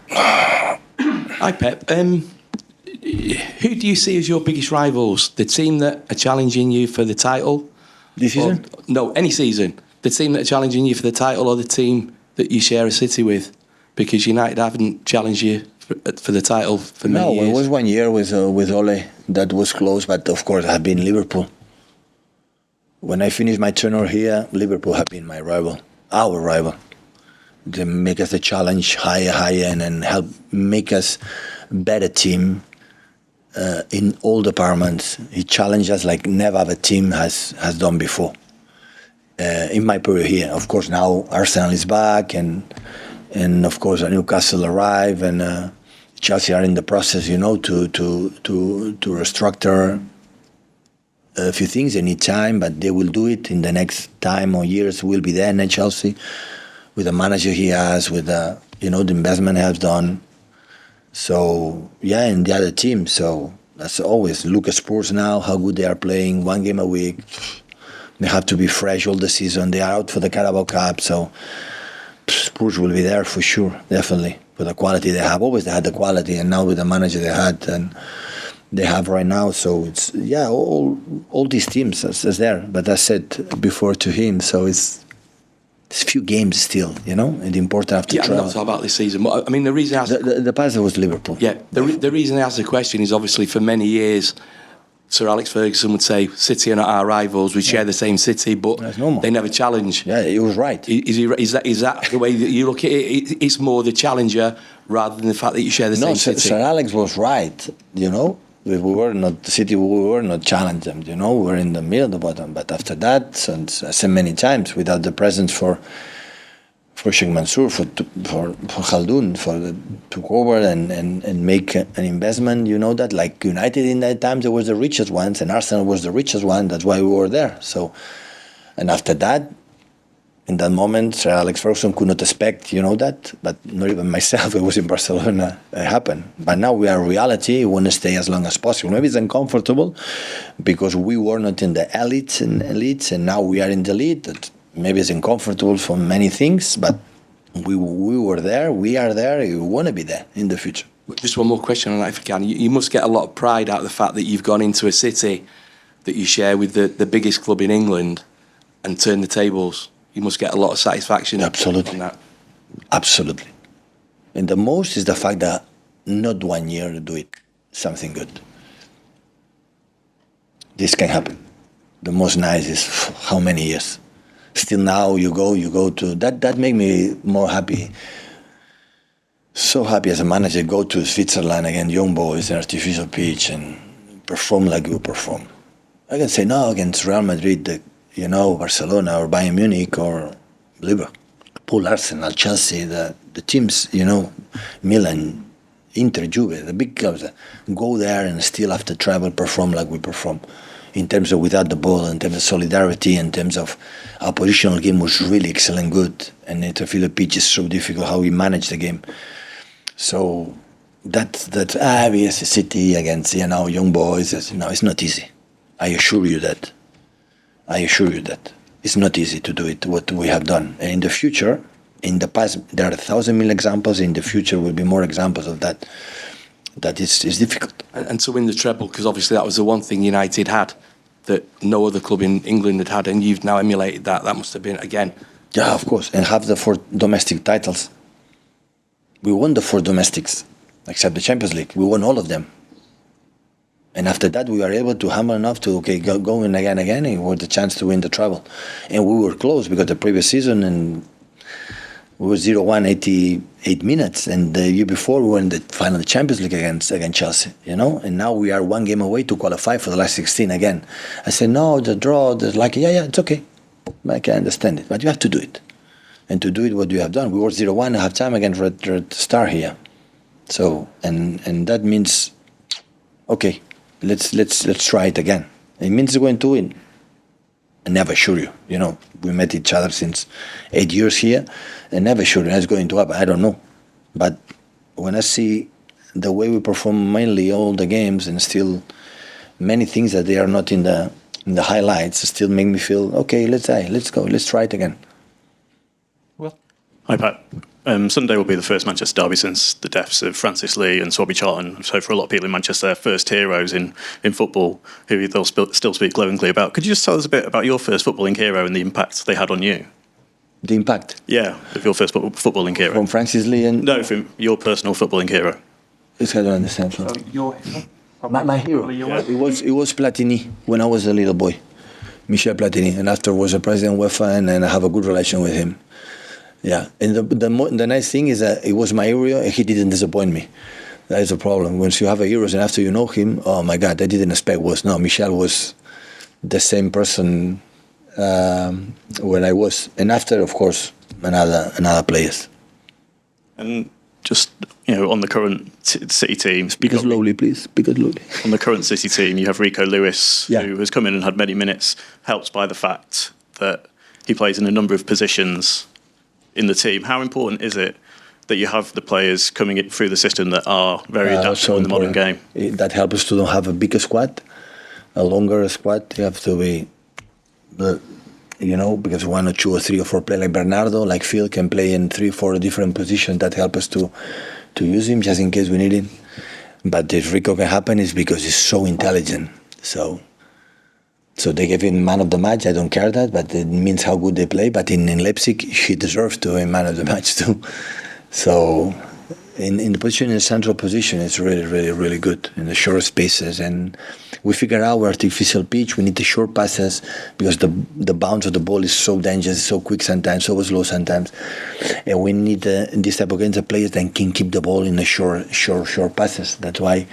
Hi, Pep. Who do you see as your biggest rivals? The team that are challenging you for the title? This season? No, any season. The team that are challenging you for the title, or the team that you share a city with? Because United haven't challenged you for the title for many years. No, it was 1 year with Ole that was close, but of course I have been Liverpool. When I finished my tenure here, Liverpool have been my rival, our rival. They make us a challenge higher, and then help make us a better team in all departments. He challenged us like never other team has done before. In my period here, of course, now Arsenal is back, and of course Newcastle arrive, and Chelsea are in the process, to restructure a few things. They need time, but they will do it in the next time or years. We'll be there in Chelsea with the manager he has, with the investment he has done. So yeah, and the other team. So that's always look at Spurs now, how good they are playing, 1 game a week. They have to be fresh all the season. They are out for the Carabao Cup, so Spurs will be there for sure, definitely. With the quality they have, always they had the quality, and now with the manager they had and they have right now, so it's all these teams is there. But I said before to him, so it's few games still, and important after trial. I'm not talking about this season. I mean, the reason I asked the past was Liverpool. Yeah, the reason I asked the question is obviously for many years, Sir Alex Ferguson would say, City are not our rivals, we share the same city, but they never challenge. Yeah, he was right. Is that the way that you look at it? It's more the challenger rather than the fact that you share the same city? Sir Alex was right, We were not the City, we were not challenged them, we were in the middle of the bottom. But after that, and I said many times, without the presence for Sheikh Mansour, for Khaldoon, took over and make an investment, that like United in that time, they was the richest ones, and Arsenal was the richest one. That's why we were there. So, and after that, in that moment, Sir Alex Ferguson could not expect, that, but not even myself. It was in Barcelona. It happened. But now we are reality. We want to stay as long as possible. Maybe it's uncomfortable because we were not in the elites, and now we are in the elite. Maybe it's uncomfortable for many things, but we were there. We are there. We want to be there in the future. Just one more question on that, if you can. You must get a lot of pride out of the fact that you've gone into a city that you share with the biggest club in England and turned the tables. You must get a lot of satisfaction. Absolutely. On that. Absolutely. And the most is the fact that not 1 year to do it, something good. This can happen. The most nice is how many years. Still now you go to, that make me more happy. So happy as a manager, go to Switzerland against young boys, an artificial pitch, and perform like you perform. I can say no against Real Madrid, Barcelona or Bayern Munich or Liverpool, Arsenal, Chelsea, the teams, Milan, Inter, Juve, the big clubs, go there and still after travel perform like we perform. In terms of without the ball, in terms of solidarity, in terms of our positional game was really excellent, good. And to feel the pitch is so difficult how we manage the game. So that's yes, City against young boys. It's not easy. I assure you that. It's not easy to do it, what we have done. And in the future, in the past, there are 1,000 million examples. In the future, will be more examples of that. That is difficult. And to win the treble, because obviously that was the one thing United had that no other club in England had, and you've now emulated that. That must have been, again. Yeah, of course. And have the 4 domestic titles. We won the 4 domestics, except the Champions League. We won all of them. And after that, we were able to humble enough to go in again, and we had the chance to win the treble. And we were close because the previous season, and we were 0-1, 88 minutes. And the year before, we were in the final Champions League against Chelsea, And now we are 1 game away to qualify for the last 16 again. I said, no, the draw, it's okay. I can understand it, but you have to do it. And to do it, what you have done, we were 0-1 at halftime against Red Star here. So, and that means, okay, let's try it again. It means we're going to win. I never assure you. We met each other since 8 years here, and never sure it's going to happen. I don't know. But when I see the way we perform mainly all the games, and still many things that they are not in the highlights, still make me feel, okay, let's go, let's try it again. Well, hi, Pat. Sunday will be the first Manchester derby since the deaths of Francis Lee and Swabby Charlton. So for a lot of people in Manchester, they're first heroes in football, who they'll still speak glowingly about. Could you just tell us a bit about your first footballing hero and the impact they had on you? The impact? Yeah, of your first footballing hero. From Francis Lee and... No, from your personal footballing hero. This I don't understand. So Your hero? My hero? Yeah. It was Platini when I was a little boy. Michel Platini. And after was a president of UEFA, and I have a good relation with him. Yeah, and the nice thing is that it was my hero and he didn't disappoint me. That is a problem. Once you have a hero and after you know him, oh my God, I didn't expect was. No, Michel was the same person when I was. And after, of course, another players. And just, on the current City team... Speak slowly, please. Speak slowly. On the current City team, you have Rico Lewis, yeah, who has come in and had many minutes, helped by the fact that he plays in a number of positions in the team. How important is it that you have the players coming in through the system that are very adaptable in the modern game? That helps us to have a bigger squad, a longer squad. You have to be, because 1 or 2 or 3 or 4 play like Bernardo, like Phil can play in 3 or 4 different positions. That help us to use him just in case we need him. But if Rico can happen, is because he's so intelligent. So they gave him man of the match. I don't care that, but it means how good they play. But in Leipzig, he deserves to be man of the match too. So in the position, in the central position, it's really, really, really good in the short spaces. And we figure out our artificial pitch. We need the short passes because the bounce of the ball is so dangerous, so quick sometimes, so slow sometimes. And we need this type of games of players that can keep the ball in the short passes. That's why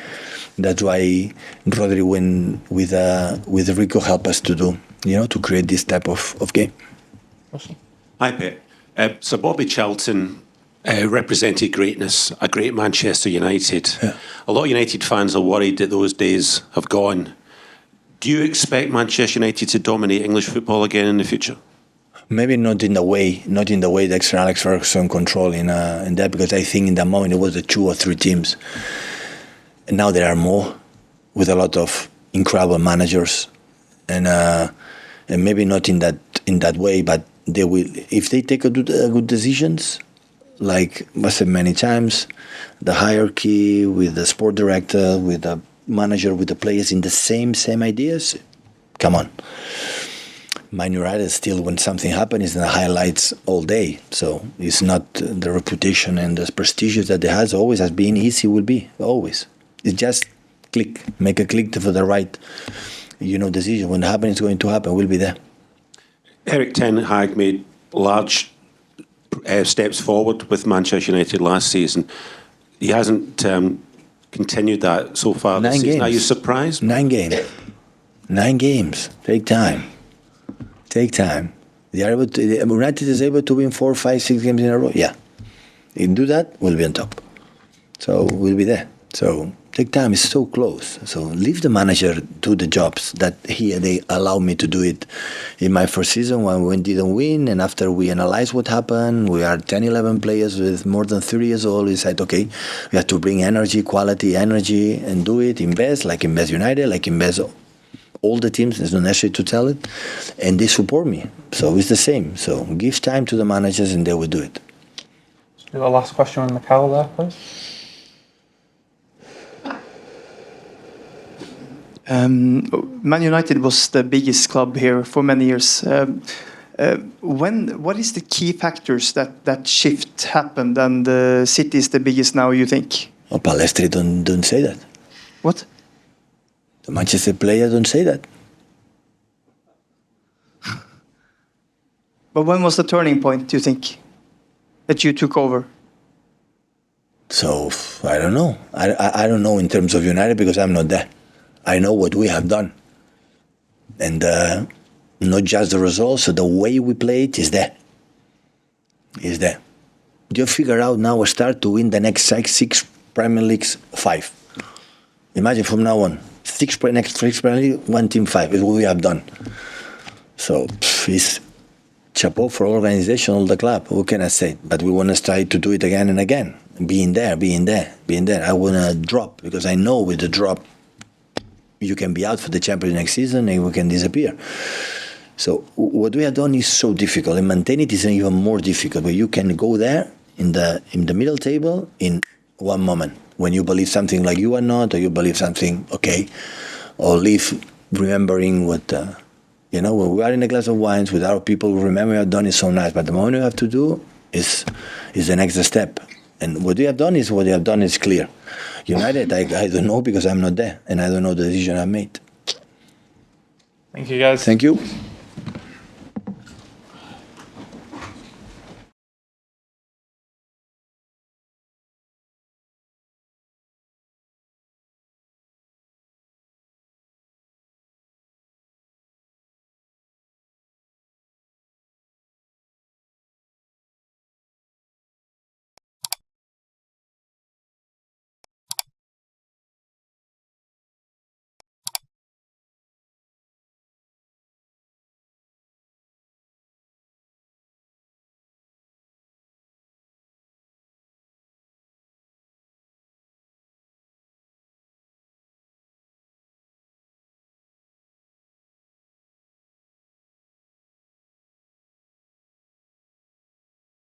Rodri went with Rico help us to do, to create this type of game. Awesome. Hi, Pep. So Bobby Charlton represented greatness, a great Manchester United. Yeah. A lot of United fans are worried that those days have gone. Do you expect Manchester United to dominate English football again in the future? Maybe not in the way that Sir Alex Ferguson control in that, because I think in that moment it was the 2 or 3 teams. And now there are more, with a lot of incredible managers, and maybe not in that way, but they will, if they take good decisions, like I said many times, the hierarchy with the sport director, with the manager, with the players in the same ideas. Come on, Man Utd still, when something happens, is in the highlights all day. So it's not the reputation and the prestige that it has always has been. Easy will be always. It's just make a click for the right, decision. When it happens, it's going to happen. We'll be there. Erik Ten Hag made large steps forward with Manchester United last season. He hasn't continued that so far this season. Are you surprised? 9 games. 9 games. Take time. They are able to, United is able to win 4, 5, 6 games in a row. Yeah. If you do that, we'll be on top. So we'll be there. So take time. It's so close. So leave the manager do the jobs that they allow me to do it in my first season when we didn't win. And after we analyze what happened, we are 10, 11 players with more than 30 years old. We said, okay, we have to bring quality energy, and do it. Invest United, like invest all the teams. There's no necessary to tell it. And they support me. So it's the same. So give time to the managers and they will do it. The last question on Mikel there, please. Man United was the biggest club here for many years. What is the key factors that shift happened and the City is the biggest now, you think? Oh, Palestri don't say that. What? The Manchester player don't say that. But when was the turning point, do you think, that you took over? So, I don't know. I don't know in terms of United because I'm not there. I know what we have done. And not just the results, so the way we play it is there. You figure out now we start to win the next 6 Premier Leagues, 5. Imagine from now on, next 6 Premier League, 1 team 5 is what we have done. So it's chapeau for organization, all the club. What can I say? But we want to try to do it again and again. Being there. I want to drop because I know with the drop, you can be out for the Champions next season and we can disappear. So what we have done is so difficult, and maintain it is even more difficult. But you can go there, in the middle table in one moment when you believe something like you are not, or you believe something okay, or leave remembering what when we are in a glass of wines with our people who remember we have done is so nice, but the moment you have to do is the next step. And what you have done is clear. United, I don't know because I'm not there, and I don't know the decision I made. Thank you, guys. Thank you.